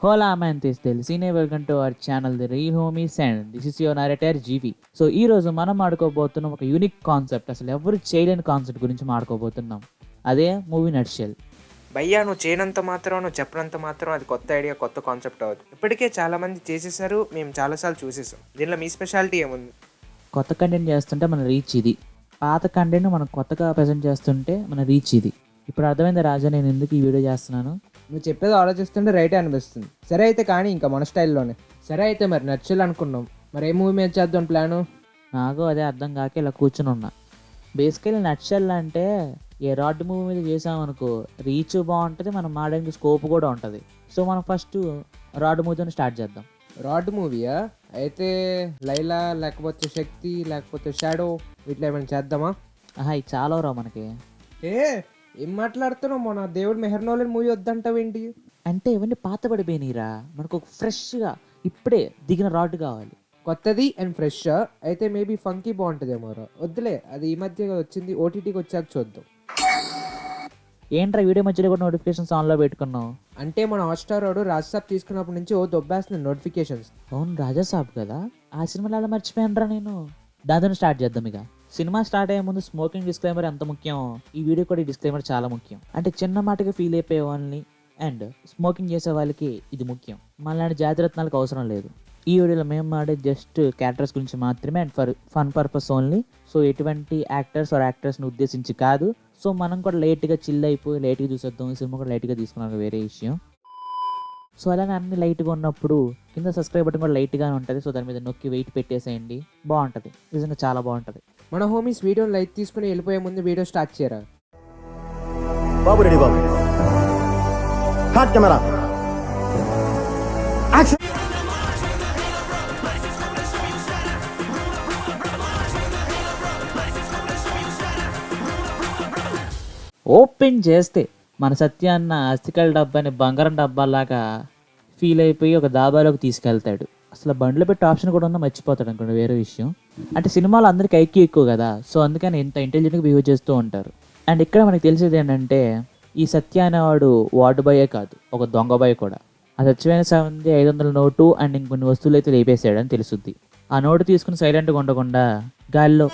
Hola amantes తెలుసీనే welcome to our channel the real homies and this is your narrator Jeevi. So ఈ రోజు మనం ఆడుకోబోతున్నాం ఒక యూనిక్ కాన్సెప్ట్, అసలు ఎవరు చేయలేని కాన్సెప్ట్ గురించి మాట్లాడుకోబోతున్నాం. అదే మూవీ నట్షెల్. భయ్యా నువ్వు చేయనంత మాత్రం, నువ్వు చెప్పినంత మాత్రం అది కొత్త ఐడియా, కొత్త కాన్సెప్ట్ అవ్వదు. ఇప్పటికే చాలా మంది చేసేసారు, మేము చాలాసార్లు చూసేసాం. దీనిలో మీ స్పెషాలిటీ ఏముంది? కొత్త కంటెంట్ చేస్తుంటే మన రీచ్ ఇది, పాత కంటెంట్ మనం కొత్తగా ప్రజెంట్ చేస్తుంటే మన రీచ్ ఇది. ఇప్పుడు అర్థమైంది రాజా నేను ఎందుకు ఈ వీడియో చేస్తున్నాను? నువ్వు చెప్పేది ఆలోచిస్తుంటే రైటే అనిపిస్తుంది. సరే అయితే కానీ ఇంకా మన స్టైల్లోనే. సరే అయితే మరి నచ్చలు అనుకున్నాం, మరి ఏ మూవీ మీద చేద్దాం ప్లాను? నాకు అదే అర్థం కాక ఇలా కూర్చుని ఉన్నా. బేసికలీ నట్షెల్ అంటే ఏ రాడ్ మూవీ మీద చేసామనుకో రీచ్ బాగుంటుంది, మనం ఆడడానికి స్కోప్ కూడా ఉంటుంది. సో మనం ఫస్ట్ రాడ్ మూవీతో స్టార్ట్ చేద్దాం. రాడ్ మూవీయా? అయితే లైలా లేకపోతే శక్తి లేకపోతే షాడో వీటిలో ఏమైనా చేద్దామా? ఆహా ఇది చాలా రా మనకి. ఏం మాట్లాడుతున్నావు? మన దేవుడు మెహర్నోలన్ మూవీ వద్దంటావేంటి? అంటే ఇవన్నీ పాత పడిపోయినాయిరా, మనకు ఒక ఫ్రెష్గా ఇప్పుడే దిగిన రాడ్ కావాలి. కొత్తది అండ్ ఫ్రెష్ అయితే మేబీ ఫంకీ బాగుంటుందేమో రా. వద్దులే, అది ఈ మధ్య వచ్చింది, ఓటీటీకి వచ్చాక చూద్దాం. ఏంట్రా వీడియో మధ్యలో కూడా నోటిఫికేషన్స్ ఆన్లో పెట్టుకున్నావు? అంటే మన హాట్స్టార్ వాడు రాజ్సాబ్ తీసుకున్నప్పటి నుంచి దొబ్బేస్తుంది నోటిఫికేషన్స్. అవును రాజా సాబ్ కదా, ఆ సినిమాలో అలా మర్చిపోయానురా నేను. దాంతో స్టార్ట్ చేద్దాం. ఇక సినిమా స్టార్ట్ అయ్యే ముందు స్మోకింగ్ డిస్క్లైమర్ ఎంత ముఖ్యం, ఈ వీడియో కూడా ఈ డిస్క్లైమర్ చాలా ముఖ్యం. అంటే చిన్న మాటగా ఫీల్ అయిపోయే వాళ్ళని అండ్ స్మోకింగ్ చేసే వాళ్ళకి ఇది ముఖ్యం. మళ్ళీ జాగ్రత్తలకు అవసరం లేదు. ఈ వీడియోలో మేము ఆడే జస్ట్ క్యారెక్టర్స్ గురించి మాత్రమే and fun purpose only. So ఎటువంటి యాక్టర్స్ ఆర్ యాక్టర్స్ని ఉద్దేశించి కాదు. సో మనం కూడా లేట్గా చిల్ అయిపోయి లేట్గా చూసేద్దాం, ఈ సినిమా కూడా లైట్గా తీసుకున్నాం, వేరే విషయం. సో అలానే అన్ని లైట్గా ఉన్నప్పుడు కింద సబ్స్క్రైబ్ బటన్ కూడా లైట్గానే ఉంటుంది. సో దాని మీద నొక్కి వెయిట్ పెట్టేసేయండి, బాగుంటుంది, నిజంగా చాలా బాగుంటుంది. మన హోమీస్ వీడియోని లైక్ తీసుకుని వెళ్ళిపోయే ముందు వీడియో స్టార్ట్ చేయరా? బాబు రెడీ బాబు, హాట్ కెమెరా యాక్షన్. ఓపెన్ చేస్తే మన సత్యాన్న అస్థికల డబ్బాని బంగారం డబ్బాలాగా ఫీల్ అయిపోయి ఒక దాబాలోకి తీసుకెళ్తాడు. అసలు బండ్లు పెట్టి ఆప్షన్ కూడా ఉందో మర్చిపోతాడు అనుకోండి, వేరే విషయం. అంటే సినిమాలో అందరికి ఐక్యూ ఎక్కువ కదా, సో అందుకని ఇంత ఇంటెలిజెంట్గా బిహేవ్ చేస్తూ ఉంటారు. అండ్ ఇక్కడ మనకి తెలిసేది ఏంటంటే ఈ సత్య అనేవాడు వార్డు బాయే కాదు, ఒక దొంగ బాయ్ కూడా. ఆ చచ్చిపోయిన 500 నోటు అండ్ ఇంకొన్ని వస్తువులు అయితే లేపేసాడని తెలుసుద్ది. ఆ నోటు తీసుకుని సైలెంట్గా ఉండకుండా గాల్లో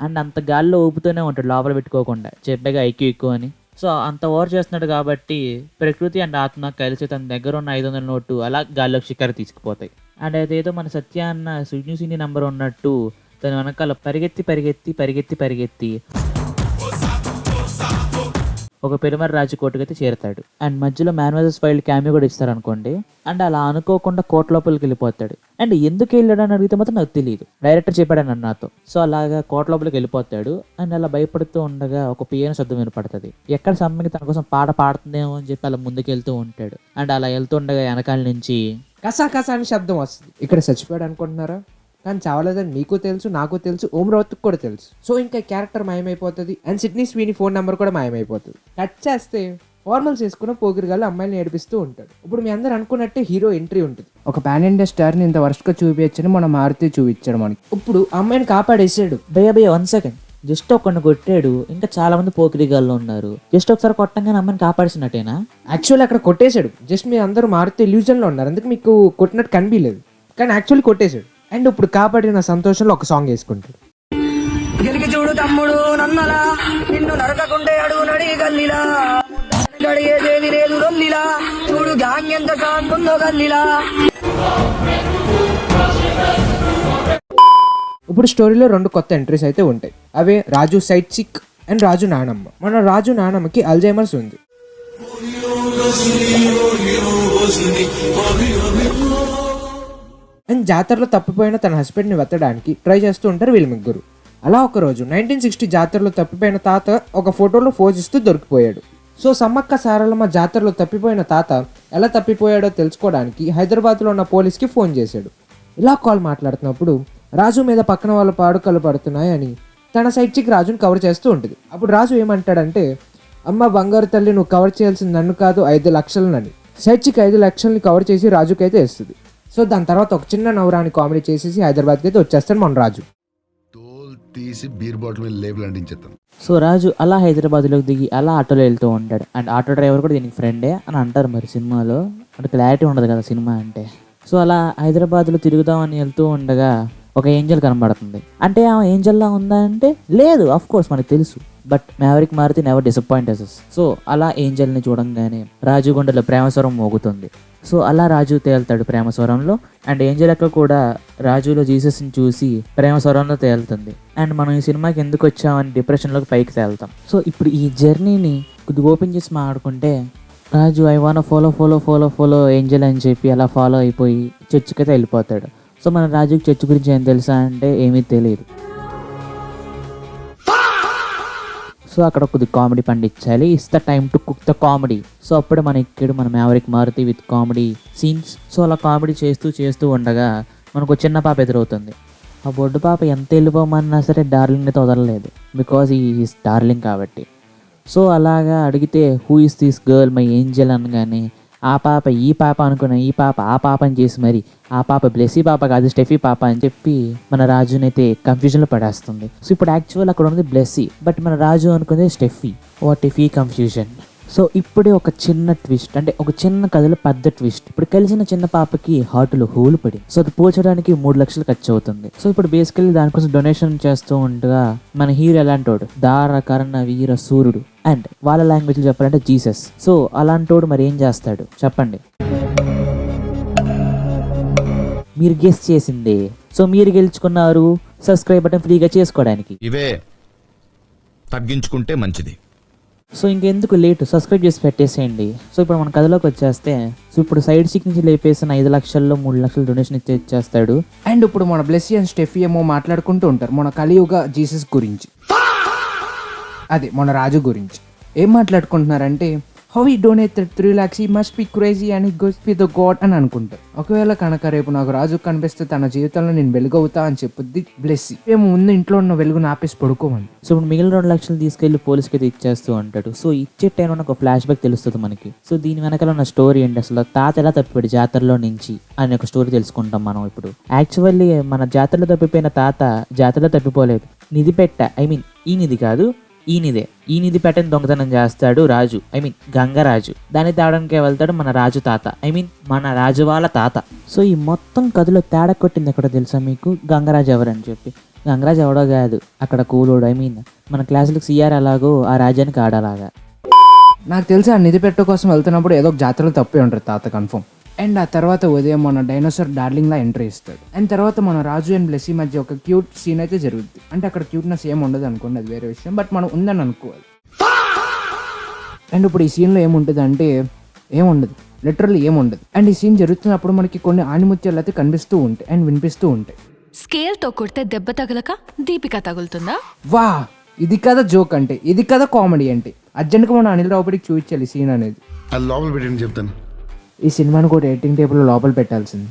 అండ్ అంత గాల్లో ఊపుతూనే ఉంటాడు, లోపల పెట్టుకోకుండా. చెప్పాగా ఐక్యూ ఎక్కువ అని. సో అంత ఓవర్ చేస్తున్నాడు కాబట్టి ప్రకృతి అండ్ ఆత్మ కలిసి తన దగ్గర ఉన్న 500 నోటు అలా గాల్లోకి షికారు తీసుకుపోతాయి. అండ్ అదేదో మన సత్య అన్న సినీ నెంబర్ ఉన్నట్టు తన వెనకాల పరిగెత్తి పరిగెత్తి పరిగెత్తి పరిగెత్తి ఒక పెరుమర్ రాజు కోర్టుకైతే చేరుతాడు. అండ్ మధ్యలో మ్యాన్వర్సెస్ ఫైల్ క్యామియో కూడా ఇస్తారు అనుకోండి. అండ్ అలా అనుకోకుండా కోర్టు లోపలికి వెళ్ళిపోతాడు. అండ్ ఎందుకు వెళ్ళాడు అని అడిగితే మాత్రం నాకు తెలియదు, డైరెక్టర్ చెప్పాడని నాతో. సో అలాగా కోర్టు లోపలికి వెళ్ళిపోతాడు. అండ్ అలా భయపడుతూ ఉండగా ఒక పియానో శబ్దం వినపడుతుంది. ఎక్కడ సమ్మెకి తన కోసం పాట పాడుతుందేమో అని చెప్పి అలా ముందుకు వెళ్తూ ఉంటాడు. అండ్ అలా వెళ్తుండగా వెనకాల నుంచి కసా కసా అని శబ్దం వస్తుంది. ఇక్కడ చచ్చిపోయాడు అనుకుంటున్నారా? కానీ చావలేదని మీకు తెలుసు, నాకు తెలుసు, ఓం రావుత్కి కూడా తెలుసు. సో ఇంకా క్యారెక్టర్ మాయమైపోతుంది and Sydney Sweeney phone number కూడా మాయమైపోతుంది. కట్ చేస్తే ఫార్మల్స్ వేసుకున్న పోకిరిగాళ్ళు అమ్మాయిని ఏడిపిస్తూ ఉంటాడు. ఇప్పుడు మీ అందరు అనుకున్నట్టే హీరో ఎంట్రీ ఉంటుంది. ఒక పాన్ ఇండియా స్టార్ని ఇంత వర్స్ట్గా చూపించని మన మారుతి చూపించాడు మనకి. ఇప్పుడు అమ్మాయిని కాపాడేసాడు. భయ 1 సెకండ్, జస్ట్ ఒకరిని కొట్టాడు, ఇంకా చాలా మంది పోకిరిగాళ్ళు ఉన్నారు. జస్ట్ ఒకసారి కొట్టంగానే అమ్మాయిని కాపాడిసినట్టేనా? యాక్చువల్లీ అక్కడ కొట్టేశాడు. జస్ట్ మీరు అందరూ మారుతి ఇల్యూజన్లో ఉన్నారు, అందుకు మీకు కొట్టినట్టు కనిపించలేదు. కానీ యాక్చువల్లీ కొట్టేశాడు. అండ్ ఇప్పుడు కాపాడిన సంతోషంలో ఒక సాంగ్ వేసుకుంటాడు. గెలికి చూడు తమ్ముడు నన్నలా, నిన్ను నరకకుంటే అడుగు నడి గల్లిలా, గడిగేదేది లేదు రొల్లిలా, చూడు గ్యాంగ్ ఎంత షాక్ ఉందో గల్లిలా. ఇప్పుడు స్టోరీలో 2 కొత్త ఎంట్రీస్ అయితే ఉంటాయి. అవే రాజు సైడ్ చిక్ అండ్ రాజు నానమ్మ. మన రాజు నానమ్మకి అల్జైమర్స్ ఉంది. అండ్ జాతరలో తప్పిపోయిన తన హస్బెండ్ని వెతడానికి ట్రై చేస్తూ ఉంటారు వీళ్ళు ముగ్గురు. అలా ఒకరోజు 1960 జాతరలో తప్పిపోయిన తాత ఒక ఫోటోలో ఫోజ్ ఇస్తూ దొరికిపోయాడు. సో సమ్మక్క సారలమ్మ జాతరలో తప్పిపోయిన తాత ఎలా తప్పిపోయాడో తెలుసుకోవడానికి హైదరాబాద్లో ఉన్న పోలీస్కి ఫోన్ చేశాడు. ఇలా కాల్ మాట్లాడుతున్నప్పుడు రాజు మీద పక్కన వాళ్ళ పాడుకలు పడుతున్నాయని తన సైడ్ చిక్ రాజుని కవర్ చేస్తూ ఉంటుంది. అప్పుడు రాజు ఏమంటాడంటే, అమ్మ బంగారు తల్లి, నువ్వు కవర్ చేయాల్సింది నన్ను కాదు 5 లక్షలని. సైడ్ చిక్ 5 లక్షల్ని కవర్ చేసి రాజుకైతే ఇస్తుంది. సో దాని తర్వాత ఒక చిన్న నవరాని కామెడీ చేసేసి హైదరాబాద్కి అయితే వచ్చేస్తాడు మన రాజు. తీసి బీర్ బాటిల్ మీద లేబుల్ అంటించేస్తాను. సో రాజు అలా హైదరాబాద్లోకి దిగి అలా ఆటోలో వెళ్తూ ఉంటాడు. అండ్ ఆటో డ్రైవర్ కూడా దీనికి ఫ్రెండే అని అంటారు. మరి సినిమాలో అంటే క్లారిటీ ఉండదు కదా సినిమా అంటే. సో అలా హైదరాబాద్లో తిరుగుదామని వెళ్తూ ఉండగా ఒక ఏంజల్ కనబడుతుంది. అంటే ఆ ఏంజల్లా ఉందా అంటే లేదు, ఆఫ్ కోర్స్ మనకు తెలుసు. But maverick Maruthi never disappoint us. So అలా ఏంజల్ని చూడంగానే రాజు గుండెలో ప్రేమస్వరం మోగుతుంది. సో అలా రాజు తేలుతాడు ప్రేమస్వరంలో. అండ్ ఏంజల్ అక్క కూడా రాజులో జీసస్ని చూసి ప్రేమస్వరంలో తేలుతుంది. అండ్ మనం ఈ సినిమాకి ఎందుకు వచ్చామని డిప్రెషన్లోకి పైకి తేలుతాం. సో ఇప్పుడు ఈ జర్నీని కొద్దిగా ఓపెన్ చేసి మాట్లాడుకుంటే రాజు ఐ వాన్ ఫాలో ఏంజల్ అని చెప్పి అలా ఫాలో అయిపోయి చర్చికి అయితే వెళ్ళిపోతాడు. సో మన రాజుకి చర్చ్ గురించి ఏం తెలుసా అంటే ఏమీ తెలియదు. సో అక్కడ కొద్దిగా కామెడీ పండించాలి. It's the time to cook the comedy. So అప్పుడే మన ఇక్కడ మన maverick Maruthi with comedy scenes. So అలా కామెడీ చేస్తూ ఉండగా మనకు చిన్న పాప ఎదురవుతుంది. ఆ బొడ్డు పాప ఎంత వెళ్ళిపోమన్నా సరే డార్లింగ్ అయితే వదలలేదు. బికాజ్ ఈజ్ డార్లింగ్ కాబట్టి. సో అలాగా అడిగితే who is this girl my Angel అనగానే ఆ పాప ఈ పాప అనుకున్న ఈ పాప ఆ పాపని చేసి మరి ఆ పాప బ్లెస్సీ పాప కాదు స్టెఫీ పాప అని చెప్పి మన రాజునైతే కన్ఫ్యూజన్లో పడేస్తుంది. సో ఇప్పుడు యాక్చువల్ అక్కడ ఉన్నది బ్లెస్సీ, బట్ మన రాజు అనుకునేది స్టెఫీ. వాట్ ఇఫ్ ఈ కన్ఫ్యూజన్. సో ఇప్పుడే ఒక చిన్న ట్విస్ట్, అంటే ఒక చిన్న కథలో పెద్ద ట్విస్ట్. ఇప్పుడు కలిసిన చిన్న పాపకి హార్ట్లో హోల్ పడి, సో అది పోల్చడానికి 3 లక్షలు ఖర్చు అవుతుంది. సో ఇప్పుడు బేసికల్లీ దానికోసం డొనేషన్ చేస్తూ ఉండగా మన హీరో ఎలాంటోడు దారకరణ వీర సూర్యుడు. అండ్ వాళ్ళ లాంగ్వేజ్లో చెప్పాలంటే జీసస్. సో అలాంటోడు మరి ఏం చేస్తాడు చెప్పండి. మీరు గెస్ చేసిందే. సో మీరు గెలుచుకున్నారు సబ్స్క్రైబ్ బటన్ ఫ్రీగా చేసుకోవడానికి. ఇవే తగ్గించుకుంటే మంచిది. సో ఇంకెందుకు లేటు, సబ్స్క్రైబ్ చేసి పెట్టేసేయండి. సో ఇప్పుడు మన కథలోకి వచ్చేస్తే సో ఇప్పుడు సైడ్ సీక్ నుంచి లేపేసిన 5 లక్షల్లో 3 లక్షలు డొనేషన్ ఇచ్చేస్తాడు. అండ్ ఇప్పుడు మన బ్లెస్సీ అండ్ స్టెఫీ ఏమో మాట్లాడుకుంటూ ఉంటారు మన కలియుగ జీసస్ గురించి, అదే మన రాజు గురించి. ఏం మాట్లాడుకుంటున్నారంటే హౌ ఈ డొనేటెడ్ 3 lakhs, ఈ must be crazy and it goes be the God అని అనుకుంటారు. ఒకవేళ కనుక రేపు నాకు రాజు కనిపిస్తే తన జీవితంలో నేను వెలుగవుతా అని చెప్పుద్ది బ్లెస్సీ. మేము ముందు ఇంట్లో ఉన్న వెలుగును ఆపేసి పడుకోమని. సో ఇప్పుడు మిగిలిన 2 లక్షలు తీసుకెళ్లి పోలీస్కి అయితే ఇచ్చేస్తూ ఉంటాడు. సో ఇచ్చే టైంలో ఒక ఫ్లాష్ బ్యాక్ తెలుస్తుంది మనకి. సో దీని వెనకాల ఉన్న స్టోరీ ఏంటి, అసలు తాత ఎలా తప్పిపోయాడు జాతరలో నుంచి అనే ఒక స్టోరీ తెలుసుకుంటాం మనం ఇప్పుడు. యాక్చువల్లీ మన జాతరలో తప్పిపోయిన తాత జాతరలో తప్పిపోలేదు, నిధి పెట్ట ఈ నిధి కాదు ఈ నిధి పెట్టని దొంగతనం చేస్తాడు రాజు, గంగరాజు. దాన్ని తేవడానికే వెళ్తాడు మన రాజు తాత, మన రాజు వాళ్ళ తాత. సో ఈ మొత్తం కథలో తేడా కొట్టింది ఎక్కడో తెలుసా మీకు, గంగరాజు ఎవరని చెప్పి. గంగరాజు ఎవడో కాదు, అక్కడ కూలోడు. మన క్లాసులకు సిఆర్ అలాగో ఆ రాజ్యానికి ఆడలాగా. నాకు తెలిసి ఆ నిధి పెట్ట కోసం వెళ్తున్నప్పుడు ఏదో ఒక జాతరలో తప్పే ఉంటారు తాత కన్ఫర్మ్. అండ్ ఆ తర్వాత ఉదయం మన డైనోసార్ డార్లింగ్లా ఎంట్రీ ఇస్తాడు. అండ్ తర్వాత మన రాజు అండ్ బ్లెస్సీ మధ్య ఒక క్యూట్ సీన్ అయితే జరుగుతుంది. అంటే అక్కడ క్యూట్నెస్ ఏం ఉండదు అనుకోండి, అది వేరే విషయం, బట్ మనం ఉందని అనుకోవాలి. అండ్ ఇప్పుడు ఈ సీన్లో ఏముంటుంది అంటే ఏముండదు, లిటరల్లీ ఏముండదు. అండ్ ఈ సీన్ జరుగుతున్నప్పుడు మనకి కొన్ని ఆణిముత్యాలు అయితే కనిపిస్తూ ఉంటాయి అండ్ వినిపిస్తూ ఉంటాయి. స్కేల్తో కొడితే దెబ్బ తగలక దీపిక తగులుతుందా? వా, ఇది కదా జోక్ అంటే, ఇది కదా కామెడీ అంటే. అర్జెంట్గా మన అనిల్ రావుపడికి చూపించాలి ఈ సీన్ అనేది. అది లోపల పెట్టండి చెప్తాను. ఈ సినిమాను కూడా ఎడిటింగ్ టేబుల్లో లోపల పెట్టాల్సింది.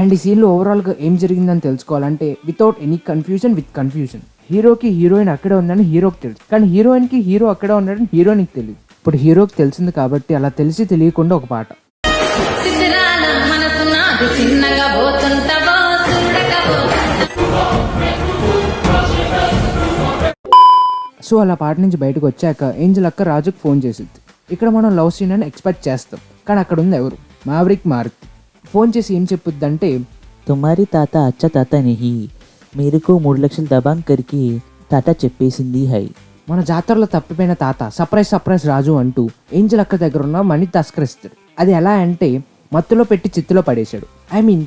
అండ్ ఈ సీన్లో ఓవరాల్గా ఏం జరిగిందని తెలుసుకోవాలంటే without any confusion, with confusion. హీరోకి హీరోయిన్ అక్కడే ఉందని హీరోకి తెలుసు, కానీ హీరోయిన్కి హీరో అక్కడే ఉన్నాడని హీరోయిన్కి తెలియదు. ఇప్పుడు హీరోకి తెలిసింది కాబట్టి అలా తెలిసి తెలియకుండా ఒక పాట. సో అలా పాట నుంచి బయటకు వచ్చాక ఏంజల్ అక్క రాజుకు ఫోన్ చేసిద్ది. ఇక్కడ మనం లవ్ సీన్ అని ఎక్స్పెక్ట్ చేస్తాం, కానీ అక్కడ ఉంది ఎవరు, మ్యావరిక్ మారుతి. ఫోన్ చేసి ఏం చెప్పుద్దంటే తుమారి తాత అచ్చ తాత నెహి మేరకు 3 లక్షలు దబాంగ్ కరికి తాత చెప్పేసింది హై. మన జాతరలో తప్పిపోయిన తాత సర్ప్రైజ్ రాజు అంటూ ఏంజల్ అక్క దగ్గర ఉన్న మనీ తస్కరిస్తాడు. అది ఎలా అంటే మత్తులో పెట్టి చిత్తులో పడేశాడు.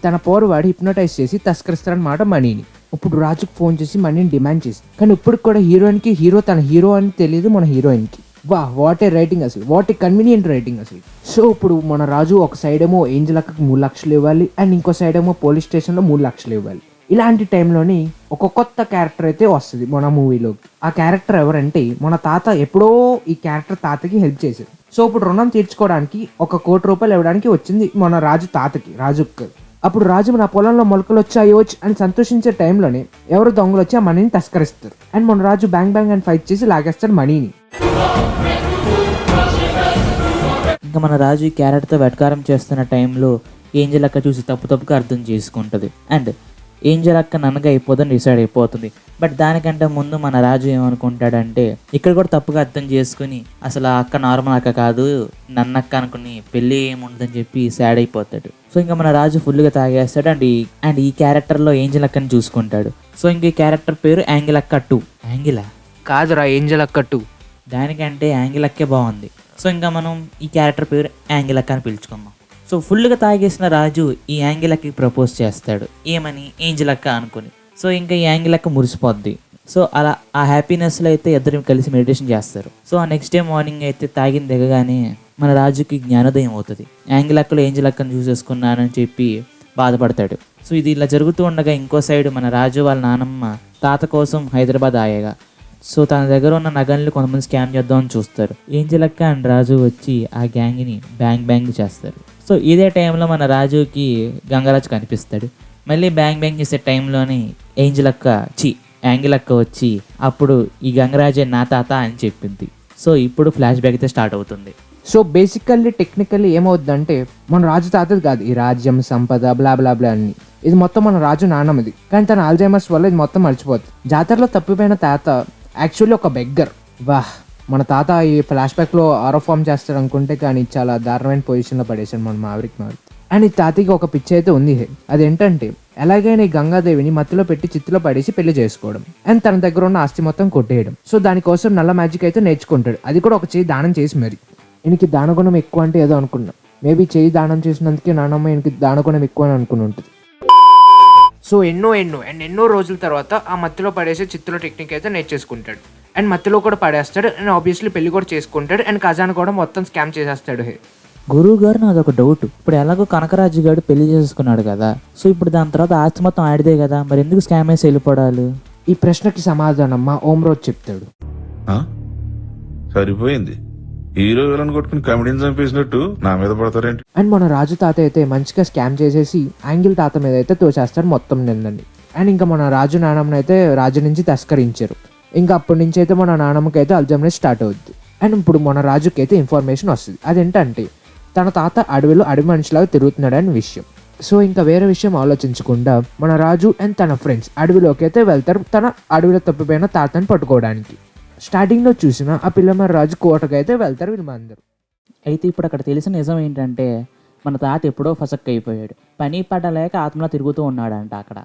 తన పోరు వాడి హిప్నోటైజ్ చేసి తస్కరిస్తాడనమాట మనీని. ఇప్పుడు రాజుకు ఫోన్ చేసి మనీని డిమాండ్ చేసి, కానీ ఇప్పుడు కూడా హీరోయిన్కి హీరో తన హీరో అని తెలియదు మన హీరోయిన్కి. వా, వాట్ ఏ రైటింగ్ అసలు, వాట్ ఏ కన్వీనియంట్ రైటింగ్ అసలు. సో ఇప్పుడు మన రాజు ఒక సైడ్ ఏమో ఏంజల్ అక్కకి 3 లక్షలు ఇవ్వాలి, అండ్ ఇంకో సైడ్ ఏమో పోలీస్ స్టేషన్లో 3 లక్షలు ఇవ్వాలి. ఇలాంటి టైంలోని ఒక కొత్త క్యారెక్టర్ అయితే వస్తుంది మన మూవీలోకి. ఆ క్యారెక్టర్ ఎవరంటే మన తాత. ఎప్పుడో ఈ క్యారెక్టర్ తాతకి హెల్ప్ చేశారు. సో ఇప్పుడు రుణం తీర్చుకోవడానికి 1 కోటి రూపాయలు ఇవ్వడానికి వచ్చింది మన రాజు తాతకి, రాజుకి. అప్పుడు రాజు నా పొలంలో మొలకలు వచ్చాయో అని సంతోషించే టైంలోనే ఎవరు దొంగలు వచ్చి ఆ మనీని తస్కరిస్తారు. అండ్ మన రాజు బ్యాంగ్ అని ఫైట్ చేసి లాగేస్తాడు మనీని. ఇంకా మన రాజు ఈ క్యారెట్తో వెటకారం చేస్తున్న టైంలో ఏంజల్ అక్క చూసి తప్పుగా అర్థం చేసుకుంటుంది. అండ్ ఏంజల్ అక్క నన్నగా అయిపోతుందని డిసైడ్ అయిపోతుంది. బట్ దానికంటే ముందు మన రాజు ఏమనుకుంటాడంటే ఇక్కడ కూడా తప్పుగా అర్థం చేసుకుని అసలు ఆ అక్క నార్మల్ అక్క కాదు నన్నక్క అనుకుని పెళ్ళి ఏముండదని చెప్పి సాడ్ అయిపోతాడు. సో ఇంకా మన రాజు ఫుల్గా తాగేస్తాడు అండ్ ఈ క్యారెక్టర్లో ఏంజల్ అక్కని చూసుకుంటాడు. సో ఇంక ఈ క్యారెక్టర్ పేరు యాంగిల్ అక్క 2. యాంగిలా కాదురా ఏంజల్ అక్క 2. దానికంటే యాంగిల్ అక్కే బాగుంది. సో ఇంకా మనం ఈ క్యారెక్టర్ పేరు యాంగిల్ అక్క అని పిలుచుకుందాం. సో ఫుల్గా తాగేసిన రాజు ఈ యాంగిల్ అక్కకి ప్రపోజ్ చేస్తాడు. ఏమని? ఏంజల్ అక్క అనుకుని. సో ఇంకా ఈ యాంగిల్ అక్క మురిసిపోద్ది. సో అలా ఆ హ్యాపీనెస్లో అయితే ఇద్దరు కలిసి మెడిటేషన్ చేస్తారు. సో ఆ నెక్స్ట్ డే మార్నింగ్ అయితే తాగిన దిగగానే మన రాజుకి జ్ఞానోదయం అవుతుంది. యాంగిల్ అక్కలో ఏంజల్ అక్కను చూసేసుకున్నానని చెప్పి బాధపడతాడు. సో ఇది ఇలా జరుగుతూ ఉండగా ఇంకో సైడ్ మన రాజు వాళ్ళ నానమ్మ తాత కోసం హైదరాబాద్ ఆయేగా. సో తన దగ్గర ఉన్న నగల్ని కొంతమంది స్కామ్ చేద్దామని చూస్తారు. ఏంజల్ అక్క అండ్ రాజు వచ్చి ఆ గ్యాంగ్ని బ్యాంగ్ చేస్తారు. సో ఇదే టైంలో మన రాజుకి గంగరాజు కనిపిస్తాడు. మళ్ళీ బ్యాంగ్ చేసే టైంలోనే యాంగిల్ అక్క వచ్చి అప్పుడు ఈ గంగరాజే నా తాత అని చెప్పింది. సో ఇప్పుడు ఫ్లాష్ బ్యాక్ అయితే స్టార్ట్ అవుతుంది. సో బేసికల్లీ టెక్నికల్లీ ఏమవుద్దంటే మన రాజు తాతది కాదు ఈ రాజ్యం సంపద బ్లా బ్లా బ్లా అన్ని. ఇది మొత్తం మన రాజు నాన్నమ్మది. కానీ తన ఆల్జైమర్స్ వల్ల ఇది మొత్తం మర్చిపోతుంది. జాతరలో తప్పిపోయిన తాత యాక్చువల్లీ ఒక బెగ్గర్. మన తాత ఈ ఫ్లాష్ బ్యాక్లో ఆరో ఫామ్ చేస్తాడు అనుకుంటే కానీ చాలా దారుణమైన పొజిషన్లో పడేశాడు మన మావరిక్. అండ్ ఈ తాతకి ఒక పిచ్చి అయితే ఉంది. అదేంటంటే ఎలాగైనా ఈ గంగాదేవిని మత్తులో పెట్టి చిత్తులో పడేసి పెళ్లి చేసుకోవడం అండ్ తన దగ్గర ఉన్న ఆస్తి మొత్తం కొట్టేయడం. సో దానికోసం నల్ల మ్యాజిక్ అయితే నేర్చుకుంటాడు. అది కూడా ఒక చేయి దానం చేసి మరి. ఈయనకి దానగుణం ఎక్కువ అంటే ఏదో అనుకున్నా. మేబీ చేయి దానం చేసినందుకే నానమ్మ ఈయనకి దానగుణం ఎక్కువ అని అనుకుని ఉంటుంది. సో ఎన్నో రోజుల తర్వాత ఆ మత్తులో పడేసే చిత్తులో టెక్నిక్ అయితే నేర్చేసుకుంటాడు. అండ్ మత్తులో కూడా పడేస్తాడు. అండ్ ఆబ్వియస్లీ పెళ్లి కూడా చేసుకుంటాడు. అండ్ ఖజానా కూడా మొత్తం స్కామ్ చేసేస్తాడు. గురువు గారు నాది ఒక డౌట్. ఇప్పుడు ఎలాగో కనకరాజు గారు పెళ్లి చేసుకున్నాడు కదా. సో ఇప్పుడు దాని తర్వాత ఆస్తి మొత్తం ఆడిదే కదా, మరి ఎందుకు స్కామ్ వేసి వెళ్ళిపోవడాలు? ఈ ప్రశ్నకి సమాధానం మా ఓమ్రోజ్ చెప్తాడు. సరిపోయింది. హీరో విలన్ కొట్టుకుని కమెడీని చంపేసినట్టు నా మీద పడతారేంటి? అండ్ మన రాజు తాత అయితే మంచిగా స్కామ్ చేసేసి యాంగిల్ తాత మీద అయితే తోచేస్తాడు మొత్తం నిందని. అండ్ ఇంకా మన రాజు నానమ్మని అయితే రాజు నుంచి తస్కరించారు. ఇంకా అప్పటి నుంచి అయితే మన నానమ్మకి అయితే అల్జైమర్ స్టార్ట్ అవుద్ది. అండ్ ఇప్పుడు మన రాజుకి అయితే ఇన్ఫర్మేషన్ వస్తుంది. అదేంటంటే తన తాత అడవిలో అడవి మనిషిలాగా తిరుగుతున్నాడని విషయం. సో ఇంకా వేరే విషయం ఆలోచించకుండా మన రాజు అండ్ తన ఫ్రెండ్స్ అడవిలోకి అయితే వెళ్తారు తన అడవిలో తప్పిపోయిన తాతని పట్టుకోవడానికి. స్టార్టింగ్లో చూసిన ఆ పిల్లమ్మ రాజు కోటకు అయితే వెళ్తారు వీళ్ళందరూ. అయితే ఇప్పుడు అక్కడ తెలిసిన నిజం ఏంటంటే మన తాత ఎప్పుడో ఫసక్ అయిపోయాడు. పని పడలేక ఆత్మలా తిరుగుతూ ఉన్నాడంట అక్కడ.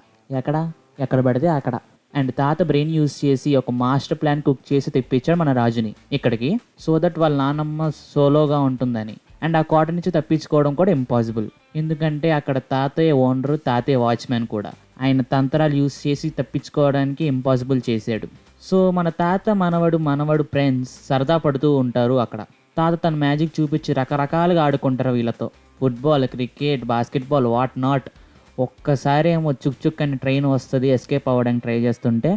ఎక్కడ పడితే అక్కడ. అండ్ తాత బ్రెయిన్ యూజ్ చేసి ఒక మాస్టర్ ప్లాన్ కుక్ చేసి తెప్పించాడు మన రాజుని ఇక్కడికి. సో దట్ వాళ్ళ నానమ్మ సోలోగా ఉంటుందని. అండ్ ఆ కోట నుంచి తప్పించుకోవడం కూడా ఇంపాసిబుల్. ఎందుకంటే అక్కడ తాతయ్య ఓనరు, తాతయ్య వాచ్మ్యాన్ కూడా. ఆయన తంత్రాలు యూజ్ చేసి తప్పించుకోవడానికి ఇంపాసిబుల్ చేశాడు. సో మన తాత మనవడు ఫ్రెండ్స్ సరదా పడుతూ ఉంటారు అక్కడ. తాత తన మ్యాజిక్ చూపించి రకరకాలుగా ఆడుకుంటారు వీళ్ళతో. Football, cricket, basketball, what not. ఒక్కసారి ఏమో చుక్ అని ట్రైన్ వస్తుంది, ఎస్కేప్ అవ్వడానికి ట్రై చేస్తుంటే.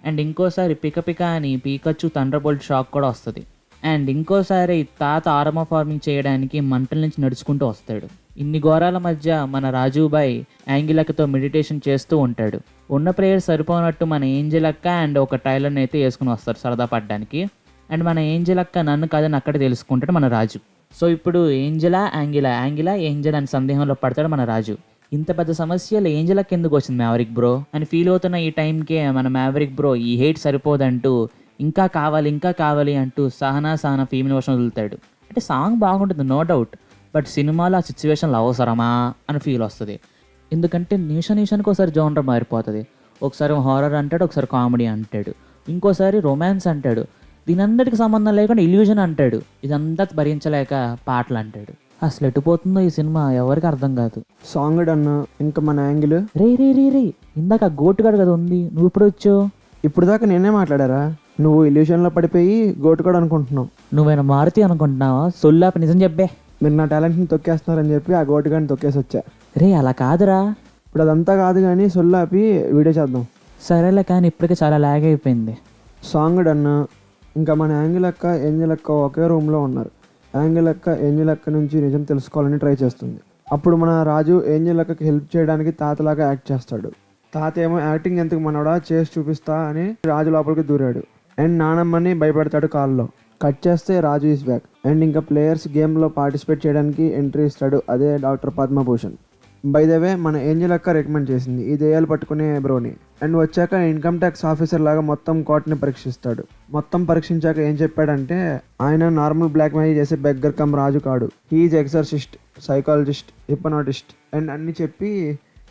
అండ్ ఇంకోసారి పిక అని పీకచ్చు థండర్ బోల్ట్ షాక్ కూడా వస్తుంది. అండ్ ఇంకోసారి తాత ఆర్మ ఫార్మింగ్ చేయడానికి మంటల నుంచి నడుచుకుంటూ వస్తాడు. ఇన్ని ఘోరాల మధ్య మన రాజుబాయ్ యాంగిల్ అక్కతో మెడిటేషన్ చేస్తూ ఉంటాడు. ఉన్న ప్రేయర్ సరిపోనట్టు మన ఏంజల్ అక్క అండ్ ఒక టైలర్ని అయితే వేసుకుని వస్తారు సరదా పడడానికి. అండ్ మన ఏంజల్ అక్క నన్ను కాదని అక్కడే తెలుసుకుంటాడు మన రాజు. సో ఇప్పుడు ఏంజలా ఏంజల్ అని సందేహంలో పడతాడు మన రాజు. ఇంత పెద్ద సమస్యలు ఏంజల్ అక్క ఎందుకు వచ్చింది మ్యావరిక్ బ్రో అని ఫీల్ అవుతున్న ఈ టైంకే మన మ్యావరిక్ బ్రో ఈ హేట్ సరిపోదంటూ ఇంకా కావాలి అంటూ సహనా ఫీమేల్ వర్షన్ వదులుతాడు. అంటే సాంగ్ బాగుంటుంది నో డౌట్. బట్ సినిమాలో ఆ సిచ్యువేషన్లో అవసరమా అని ఫీల్ వస్తుంది. ఎందుకంటే నిమిషానికి ఒకసారి జోనర్ మారిపోతుంది. ఒకసారి హారర్ అంటాడు, ఒకసారి కామెడీ అంటాడు, ఇంకోసారి రొమాన్స్ అంటాడు. దీనందరికి సంబంధం లేకుండా ఇల్యూజన్ అంటాడు. ఇదంతా భరించలేక పాటలు అంటాడు. అసలు ఎటుపోతుందో ఈ సినిమా ఎవరికి అర్థం కాదు. సాంగ్ అన్న ఇంకా మన యాంగిల్ రే ఇందాక గోటుగాడు కదా ఉంది, నువ్వు ఇప్పుడు వచ్చావు? ఇప్పుడు దాకా నేనే మాట్లాడారా? నువ్వు ఇల్యూషన్లో పడిపోయి గోటుగాడు అనుకుంటున్నావు. నువ్వేనా మారుతి అనుకుంటున్నావా? సొల్లాపి నిజం చెప్పే. మీరు నా టాలెంట్ని తొక్కేస్తున్నారని చెప్పి ఆ గోటుగాడిని తొక్కేసి వచ్చా. రే అలా కాదురా. ఇప్పుడు అదంతా కాదు కానీ సొల్లాపి వీడియో చేద్దాం. సరేలే కానీ ఇప్పటికే చాలా లాగ్ అయిపోయింది. సాంగ్ అన్న ఇంకా మన యాంగిల్ అక్క ఏంజల్ అక్క ఒకే రూమ్లో ఉన్నారు. యాంగిల్ అక్క ఏంజల్ అక్క నుంచి నిజం తెలుసుకోవాలని ట్రై చేస్తుంది. అప్పుడు మన రాజు ఏంజల్ అక్కకి హెల్ప్ చేయడానికి తాతలాగా యాక్ట్ చేస్తాడు. తాత ఏమో యాక్టింగ్ ఎందుకు మనవడా చేసి చూపిస్తా అని రాజు లోపలికి దూరాడు. అండ్ నానమ్మని భయపెడతాడు కాల్లో. కట్ చేస్తే రాజు ఈస్ బ్యాక్. అండ్ ఇంకా ప్లేయర్స్ గేమ్లో పార్టిసిపేట్ చేయడానికి ఎంట్రీ ఇస్తాడు. అదే doctor Padma Bhushan. By the way మన ఏంజల్ అక్క రికమెండ్ చేసింది ఈ దెయ్యాలు పట్టుకునే బ్రోని. అండ్ వచ్చాక ఇన్కమ్ ట్యాక్స్ ఆఫీసర్ లాగా మొత్తం కోర్టుని పరీక్షిస్తాడు. మొత్తం పరీక్షించాక ఏం చెప్పాడంటే ఆయన నార్మల్ బ్లాక్ మ్యాజిక్ చేసే బెగ్గర్ కమ్ రాజు కాడు. హీఈస్ ఎక్సర్సిస్ట్, సైకాలజిస్ట్, హిప్నోటిస్ట్ అండ్ అన్ని చెప్పి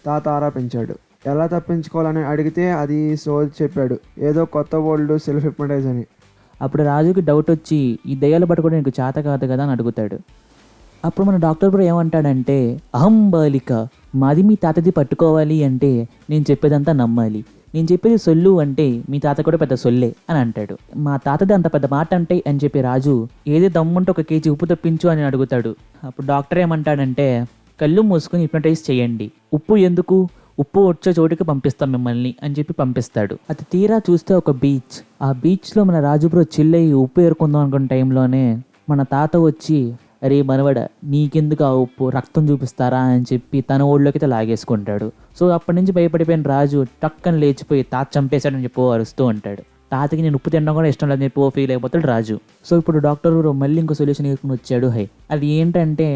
తాత ఆరాపించాడు. ఎలా తప్పించుకోవాలని అడిగితే అది సోది చెప్పాడు, ఏదో కొత్త వరల్డ్ సెల్ఫ్ హిప్నటైజ్ అని. అప్పుడు రాజుకి డౌట్ వచ్చి ఈ దయ్యాలు పట్టుకోవడం నీకు చేత కాదు కదా అని అడుగుతాడు. అప్పుడు మన డాక్టర్ కూడా ఏమంటాడంటే, అహం బాలిక, మాది మీ తాతది పట్టుకోవాలి అంటే నేను చెప్పేదంతా నమ్మాలి, నేను చెప్పేది సొల్లు అంటే మీ తాత కూడా పెద్ద సొల్లే అని అంటాడు. మా తాతది అంత పెద్ద మాట అంటే అని చెప్పి రాజు ఏది దమ్ముంటే 1 కేజీ ఉప్పు తెప్పించు అని అడుగుతాడు. అప్పుడు డాక్టర్ ఏమంటాడంటే, కళ్ళు మూసుకొని హిప్నటైజ్ చేయండి, ఉప్పు ఎందుకు, ఉప్పు వచ్చే చోటుకి పంపిస్తాం మిమ్మల్ని అని చెప్పి పంపిస్తాడు. అది తీరా చూస్తే ఒక బీచ్. ఆ బీచ్లో మన రాజు బ్రో చిల్లయి ఉప్పు ఏరుకుందాం అనుకున్న టైంలోనే మన తాత వచ్చి, అరే మనవడ నీకెందుకు ఆ ఉప్పు, రక్తం చూపిస్తారా అని చెప్పి తన ఓళ్ళలోకి అయితే లాగేసుకుంటాడు. సో అప్పటి నుంచి భయపడిపోయిన రాజు టక్కని లేచిపోయి తాత చంపేశాడని చెప్పి అరుస్తూ ఉంటాడు. తాతకి నేను ఉప్పు తినడం కూడా ఇష్టం లేదని చెప్పి ఫీల్ అయిపోతాడు రాజు. సో ఇప్పుడు డాక్టర్ మళ్ళీ ఇంకో సొల్యూషన్ తీసుకుని వచ్చాడు. అది ఏంటంటే,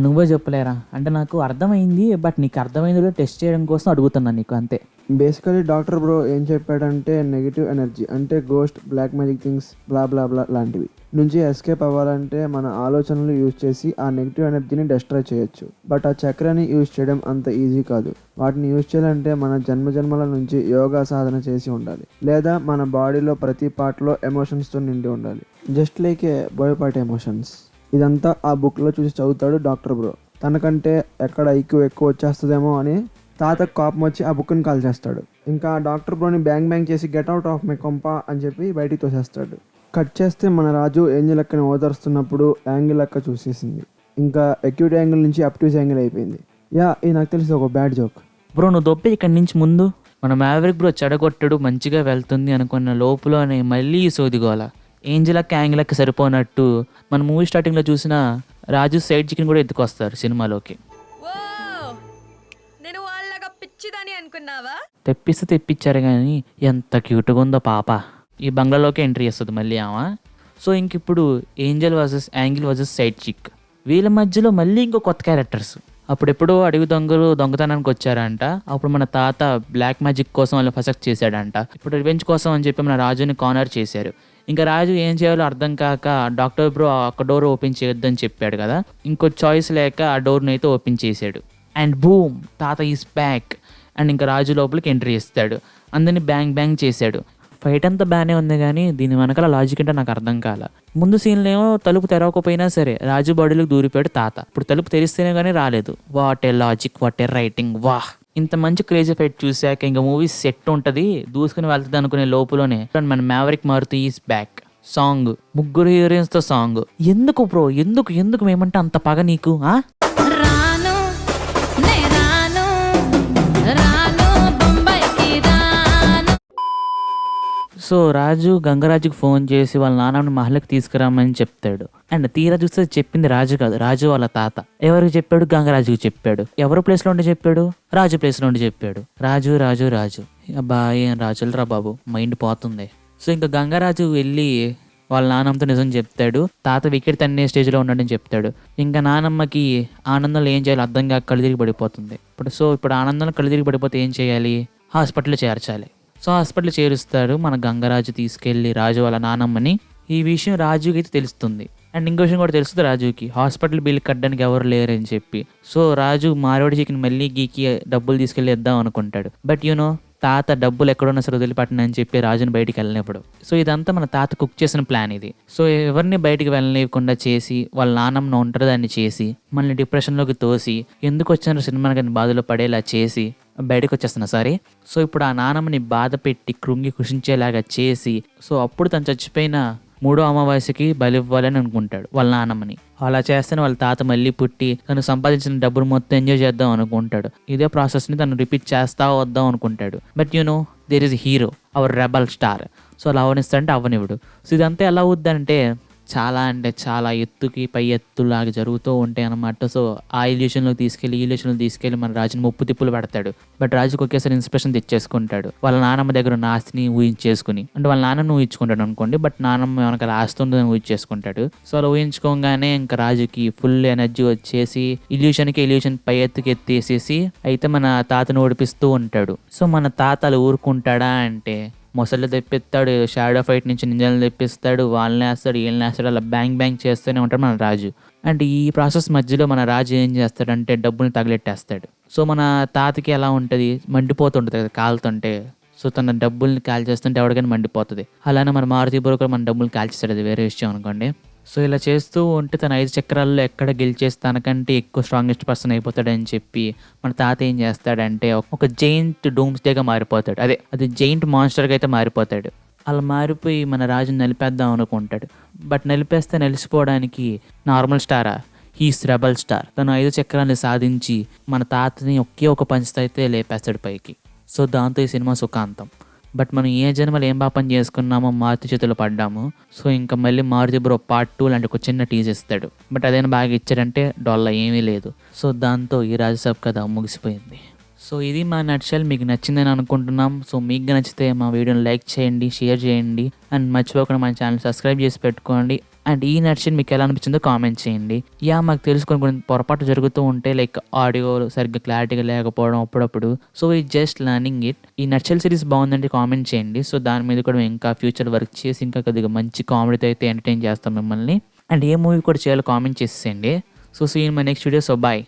నువ్వే చెప్పలేరా అంటే నాకు అర్థమైంది, బట్ నీకు అర్థమైందో టెస్ట్ చేయడం కోసం అడుగుతున్నాను నీకు అంతే. బేసికలీ డాక్టర్ బ్రో ఏం చెప్పాడంటే నెగిటివ్ ఎనర్జీ అంటే గోస్ట్, బ్లాక్ మ్యాజిక్ థింగ్స్, బ్లా బ్లా బ్లా లాంటివి నుంచి ఎస్కేప్ అవ్వాలంటే మన ఆలోచనలు యూజ్ చేసి ఆ నెగిటివ్ ఎనర్జీని డిస్ట్రాయ్ చేయొచ్చు. బట్ ఆ చక్రాన్ని యూజ్ చేయడం అంత ఈజీ కాదు. వాటిని యూజ్ చేయాలంటే మన జన్మజన్మల నుంచి యోగా సాధన చేసి ఉండాలి, లేదా మన బాడీలో ప్రతి పార్ట్లో ఎమోషన్స్తో నిండి ఉండాలి, just like a boy part emotions. ఇదంతా ఆ బుక్లో చూసి చదువుతాడు డాక్టర్ బ్రో. తనకంటే ఎక్కడ ఐక్యూ ఎక్కువ వచ్చేస్తుందేమో అని తాతకు కోపం వచ్చి ఆ బుక్ని కాల్ చేస్తాడు. ఇంకా డాక్టర్ బ్రోని బ్యాంగ్ చేసి గెట్ అవుట్ ఆఫ్ మై కొంప అని చెప్పి బయటికి తోసేస్తాడు. కట్ చేస్తే మన రాజు ఏంజల్ అక్కని ఓదరుస్తున్నప్పుడు యాంగిల్ అక్క చూసేసింది. ఇంకా అక్యూట్ యాంగిల్ నుంచి అప్ట్యూస్ యాంగిల్ అయిపోయింది. ఇది నాకు తెలిసి ఒక బ్యాడ్ జోక్. బ్రో నువ్వు దొబ్బి ఇక్కడి నుంచి ముందు మన మ్యావరిక్ బ్రో చెడగొట్టడు మంచిగా వెళ్తుంది అనుకున్న లోపలనే మళ్ళీ సోదిగోల. ఏంజల్ అక్క యాంగిల్ అక్క సరిపోనట్టు మన మూవీ స్టార్టింగ్లో చూసిన రాజు సైడ్ చికెన్ కూడా ఎత్తుకొస్తారు సినిమాలోకి. నేను వాళ్ళగా పిచ్చిదని అనుకున్నావా? తెప్పిచ్చారు కానీ ఎంత క్యూట్గా ఉందో పాప. ఈ బంగ్లాలోకి ఎంట్రీ చేస్తుంది మళ్ళీ ఆమె. సో ఇంక ఇప్పుడు angel versus angle versus side chick, వీళ్ళ మధ్యలో మళ్ళీ ఇంకో కొత్త క్యారెక్టర్స్. అప్పుడెప్పుడో అడవి దొంగలు దొంగతనానికి వచ్చారంట. అప్పుడు మన తాత బ్లాక్ మ్యాజిక్ కోసం వాళ్ళు ఫసక్ చేశాడంట. ఇప్పుడు రివెంజ్ కోసం అని చెప్పి మన రాజుని కార్నర్ చేశారు. ఇంకా రాజు ఏం చేయాలో అర్థం కాక డాక్టర్ బ్రో ఒక డోర్ ఓపెన్ చేయొద్దని చెప్పాడు కదా, ఇంకో చాయిస్ లేక ఆ డోర్ని అయితే ఓపెన్ చేశాడు. అండ్ బూమ్, తాత ఈస్ బ్యాక్. అండ్ ఇంకా రాజు లోపలికి ఎంట్రీ చేస్తాడు. అందరినీ బ్యాంగ్ చేశాడు. ఫైట్ అంతా బాగానే ఉంది కానీ దీని వెనకాల లాజిక్ అంటే నాకు అర్థం కాల. ముందు సీన్లో ఏమో తలుపు తెరవకపోయినా సరే రాజు బాడీలోకి దూరిపోయాడు తాత. ఇప్పుడు తలుపు తెరిస్తేనే కానీ రాలేదు. What a logic, what a writing, వాహ్. ఇంత మంచి క్రేజీ ఫైట్ చూసాక ఇంకా మూవీ సెట్ ఉంటుంది, దూసుకుని వెళ్తుంది అనుకునే లోపులోనే మన maverick Maruthi is back. Song, 3 హీరోయిన్స్తో సాంగ్. ఎందుకు బ్రో, ఎందుకు మేమంటే అంత పగ నీకు? రాను నే రాను రాను బొంబాయికి రాను. సో రాజు గంగరాజుకి ఫోన్ చేసి వాళ్ళ నాన్నని మహల్కి తీసుకురామని చెప్తాడు. అండ్ తీరా చూస్తే చెప్పింది రాజు కాదు, రాజు వాళ్ళ తాత. ఎవరికి చెప్పాడు? గంగరాజుకి చెప్పాడు. ఎవరి ప్లేస్లో ఉండి చెప్పాడు? రాజు ప్లేస్లో ఉండి చెప్పాడు. రాజు అబ్బా ఏం రాజులరా బాబు, మైండ్ పోతుంది. సో ఇంకా గంగరాజు వెళ్ళి వాళ్ళ నాన్నమ్మతో నిజం చెప్తాడు. తాత వికెట్ తన్నే స్టేజ్లో ఉన్నాడని చెప్తాడు. ఇంకా నానమ్మకి ఆనందంలో ఏం చేయాలో అర్థం కాక కళ్ళు తిరిగి పడిపోతుంది. ఇప్పుడు ఆనందంలో కళ్ళు తిరిగి పడిపోతే ఏం చేయాలి? హాస్పిటల్లో చేర్చాలి. సో హాస్పిటల్ చేరుస్తాడు మన గంగరాజు తీసుకెళ్ళి రాజు వాళ్ళ నానమ్మని. ఈ విషయం రాజుకి అయితే తెలుస్తుంది. అండ్ ఇంకో విషయం కూడా తెలుస్తుంది రాజుకి, హాస్పిటల్ బిల్ కట్టడానికి ఎవరు లేరని చెప్పి. సో రాజు మారోడి చికెన్ మళ్ళీ గీకి డబ్బులు తీసుకెళ్ళి ఇద్దాం అనుకుంటాడు. బట్ తాత డబ్బులు ఎక్కడున్నా సరే వదిలిపట్టనని చెప్పి రాజుని బయటికి వెళ్ళినప్పుడు. సో ఇదంతా మన తాత కుక్ చేసిన ప్లాన్ ఇది. సో ఎవరిని బయటికి వెళ్ళనివ్వకుండా చేసి వాళ్ళ నాన్నమ్మ ఒంటరిదాన్ని చేసి మనల్ని డిప్రెషన్లోకి తోసి ఎందుకు వచ్చిన సినిమా కానీ బాధలో పడేలా చేసి బయటకు వచ్చేస్తున్నా సారీ. సో ఇప్పుడు ఆ నాన్నమ్మని బాధ పెట్టి కృంగి కృషించేలాగా చేసి సో అప్పుడు తను చచ్చిపోయిన 3వ అమావాస్యకి బలివ్వాలని అనుకుంటాడు వాళ్ళ నాన్నమ్మని. అలా చేస్తేనే వాళ్ళ తాత మళ్ళీ పుట్టి తను సంపాదించిన డబ్బులు మొత్తం ఎంజాయ్ చేద్దాం అనుకుంటాడు. ఇదే ప్రాసెస్ని తను రిపీట్ చేస్తా వద్దాం అనుకుంటాడు. But there is hero, our rebel star. So అలా అవనిస్తాడంటే అవనివ్వడు. సో ఇదంతా ఎలా అవుద్దంటే చాలా అంటే చాలా ఎత్తుకి పై ఎత్తులాగా జరుగుతూ ఉంటాయి అన్నమాట. సో ఆ ఇల్యూషన్లోకి తీసుకెళ్ళి మన రాజుని ముప్పు తిప్పులు పెడతాడు. బట్ రాజుకి ఒకేసారి ఇన్స్పిరేషన్ తెచ్చేసుకుంటాడు. వాళ్ళ నానమ్మ దగ్గర ఉన్న ఆస్తిని ఊహించేసుకుని, అంటే వాళ్ళ నాన్నను ఊహించుకుంటాడు అనుకోండి, బట్ నానమ్మ వెనకాల ఆస్తి ఉందని ఊహించేసుకుంటాడు. సో అలా ఊహించుకోగానే ఇంకా రాజుకి ఫుల్ ఎనర్జీ వచ్చేసి ఇల్యూషన్ పై ఎత్తుకి ఎత్తేసేసి అయితే మన తాతను ఓడిపిస్తూ ఉంటాడు. సో మన తాతలు ఊరుకుంటాడా అంటే మొసళ్ళు తెప్పిస్తాడు, షాడో ఫైట్ నుంచి నింజాలను తెప్పిస్తాడు, వాళ్ళని వేస్తాడు, వీళ్ళని వేస్తాడు, అలా బ్యాంగ్ చేస్తూనే ఉంటాడు మన రాజు. అండ్ ఈ ప్రాసెస్ మధ్యలో మన రాజు ఏం చేస్తాడంటే డబ్బుని తగిలెట్టేస్తాడు. సో మన తాతకి ఎలా ఉంటుంది, మండిపోతుంటుంది కదా కాలుతుంటే. సో తన డబ్బుల్ని కాల్చేస్తుంటే ఎవరికైనా మండిపోతుంది. అలానే మన మారుతి బ్రో కూడా మన డబ్బుల్ని కాల్చేస్తాడు, అది వేరే విషయం అనుకోండి. సో ఇలా చేస్తూ ఉంటే తన 5 చక్రాల్లో ఎక్కడ గెలిచేసి తనకంటే ఎక్కువ స్ట్రాంగెస్ట్ పర్సన్ అయిపోతాడని చెప్పి మన తాత ఏం చేస్తాడంటే ఒక జైంట్ డూమ్స్డేగా మారిపోతాడు. అది జైంట్ మాన్స్టర్గా అయితే మారిపోతాడు. అలా మారిపోయి మన రాజుని నలిపేద్దాం అనుకుంటాడు. బట్ నలిసిపోవడానికి నార్మల్ స్టారా, హీస్ రెబల్ స్టార్. తను 5 చక్రాన్ని సాధించి మన తాతని ఒకే ఒక పంచుతో అయితే లేపేస్తాడు పైకి. సో దాంతో ఈ సినిమా సుఖాంతం. బట్ మనం ఏ జన్మలు ఏం పాపం చేసుకున్నామో మారుతి చేతులు పడ్డాము. సో ఇంకా మళ్ళీ మారుతి బ్రో పార్ట్ 2 లాంటి ఒక చిన్న టీజ్ ఇస్తాడు. బట్ అదైనా బాగా ఇచ్చాడంటే డొల్ల ఏమీ లేదు. సో దాంతో ఈ రాజసాబ్ కథ ముగిసిపోయింది. సో ఇది మా నట్షల్. మీకు నచ్చిందని అనుకుంటున్నాం. సో మీకు నచ్చితే మా వీడియోని లైక్ చేయండి, షేర్ చేయండి, అండ్ మర్చిపోకుండా మన ఛానల్ సబ్స్క్రైబ్ చేసి పెట్టుకోండి. అండ్ ఈ నట్షల్ మీకు ఎలా అనిపించిందో కామెంట్ చేయండి. మాకు తెలుసుకొని కొన్ని పొరపాటు జరుగుతూ ఉంటే, లైక్ ఆడియో సరిగ్గా క్లారిటీగా లేకపోవడం అప్పుడప్పుడు. సో ఈ జస్ట్ లర్నింగ్ ఇట్. ఈ నట్షల్ సిరీస్ బాగుందంటే కామెంట్ చేయండి. సో దాని మీద కూడా ఇంకా ఫ్యూచర్ వర్క్ చేసి ఇంకా కొద్దిగా మంచి కామెడీతో అయితే ఎంటర్టైన్ చేస్తాం మిమ్మల్ని. అండ్ ఏ మూవీ కూడా చేయాలో కామెంట్ చేసేయండి. So see in my next video. So bye.